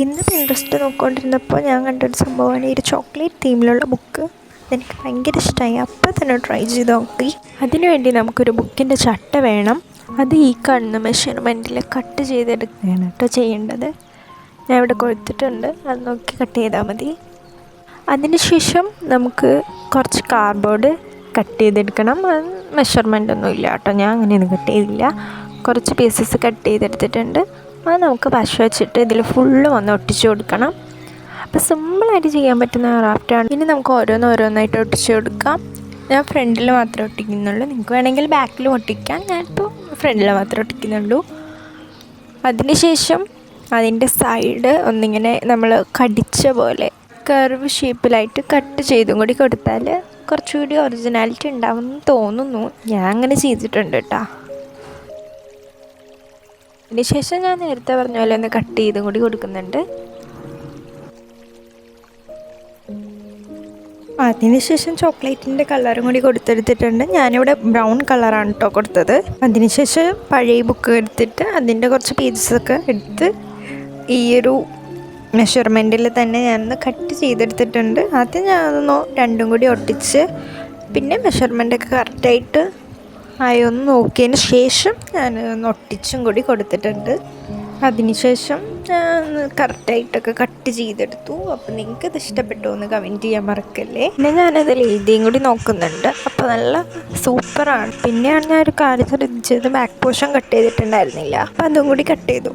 ഇന്ന് പിൻട്രസ്റ്റ് നോക്കിക്കൊണ്ടിരുന്നപ്പോൾ ഞാൻ കണ്ടൊരു സംഭവമാണ് ഈ ഒരു ചോക്ലേറ്റ് തീമിലുള്ള ബുക്ക്. എനിക്ക് ഭയങ്കര ഇഷ്ടമായി. അപ്പോൾ തന്നെ ട്രൈ ചെയ്ത് നോക്കി. അതിനുവേണ്ടി നമുക്കൊരു ബുക്കിൻ്റെ ചട്ട വേണം. അത് ഈ കാണുന്ന മെഷർമെൻറ്റിൽ കട്ട് ചെയ്തെടുക്കുകയാണ് കേട്ടോ ചെയ്യേണ്ടത്. ഞാൻ ഇവിടെ കൊടുത്തിട്ടുണ്ട്, അത് നോക്കി കട്ട് ചെയ്താൽ മതി. അതിനുശേഷം നമുക്ക് കുറച്ച് കാർഡ്ബോർഡ് കട്ട് ചെയ്തെടുക്കണം. മെഷർമെൻ്റ് ഒന്നും ഇല്ല കേട്ടോ, ഞാൻ അങ്ങനെയൊന്നും കട്ട് ചെയ്തില്ല. കുറച്ച് പീസസ് കട്ട് ചെയ്തെടുത്തിട്ടുണ്ട്. അത് നമുക്ക് പശ വെച്ചിട്ട് ഇതിൽ ഫുള്ളും ഒന്ന് ഒട്ടിച്ചു കൊടുക്കണം. അപ്പോൾ സിമ്പിളായിട്ട് ചെയ്യാൻ പറ്റുന്ന ക്രാഫ്റ്റാണ്. ഇനി നമുക്ക് ഓരോന്നായിട്ട് ഒട്ടിച്ചു കൊടുക്കാം. ഞാൻ ഫ്രണ്ടിൽ മാത്രമേ ഒട്ടിക്കുന്നുള്ളൂ, നിങ്ങൾക്ക് വേണമെങ്കിൽ ബാക്കിലും ഒട്ടിക്കാം. ഞാനിപ്പോൾ ഫ്രണ്ടിൽ മാത്രമേ ഒട്ടിക്കുന്നുള്ളൂ. അതിനുശേഷം അതിൻ്റെ സൈഡ് ഒന്നിങ്ങനെ നമ്മൾ കടിച്ച പോലെ കർവ് ഷേപ്പിലായിട്ട് കട്ട് ചെയ്തും കൂടി കൊടുത്താൽ കുറച്ചുകൂടി ഒറിജിനാലിറ്റി ഉണ്ടാവുമെന്ന് തോന്നുന്നു. ഞാൻ അങ്ങനെ ചെയ്തിട്ടുണ്ട് കേട്ടോ. അതിനുശേഷം ഞാൻ നേരത്തെ പറഞ്ഞ പോലെ ഒന്ന് കട്ട് ചെയ്തും കൂടി കൊടുക്കുന്നുണ്ട്. അതിനുശേഷം ചോക്ലേറ്റിൻ്റെ കളറും കൂടി കൊടുത്തെടുത്തിട്ടുണ്ട്. ഞാനിവിടെ ബ്രൗൺ കളറാണ് കേട്ടോ കൊടുത്തത്. അതിനുശേഷം പഴയ ബുക്ക് എടുത്തിട്ട് അതിൻ്റെ കുറച്ച് പീസസൊക്കെ എടുത്ത് ഈ ഒരു മെഷർമെൻറ്റിൽ തന്നെ ഞാനൊന്ന് കട്ട് ചെയ്തെടുത്തിട്ടുണ്ട്. ആദ്യം ഞാനൊന്ന് രണ്ടും കൂടി ഒട്ടിച്ച് പിന്നെ മെഷർമെൻറ്റൊക്കെ കറക്റ്റായിട്ട് ആയി ഒന്ന് നോക്കിയതിന് ശേഷം ഞാൻ ഒന്ന് ഒട്ടിച്ചും കൂടി കൊടുത്തിട്ടുണ്ട്. അതിനുശേഷം ഞാൻ കറക്റ്റായിട്ടൊക്കെ കട്ട് ചെയ്തെടുത്തു. അപ്പോൾ നിങ്ങൾക്ക് ഇത് ഇഷ്ടപ്പെട്ടോ എന്ന് കമൻറ്റ് ചെയ്യാൻ മറക്കല്ലേ. പിന്നെ ഞാനതിൽ എഴുതിയും കൂടി നോക്കുന്നുണ്ട്. അപ്പോൾ നല്ല സൂപ്പറാണ്. പിന്നെയാണ് ഞാൻ ഒരു കാര്യം ശ്രദ്ധിച്ചത്, ബാക്ക് പോർഷൻ കട്ട് ചെയ്തിട്ടുണ്ടായിരുന്നില്ല. അപ്പോൾ അതും കൂടി കട്ട് ചെയ്തു.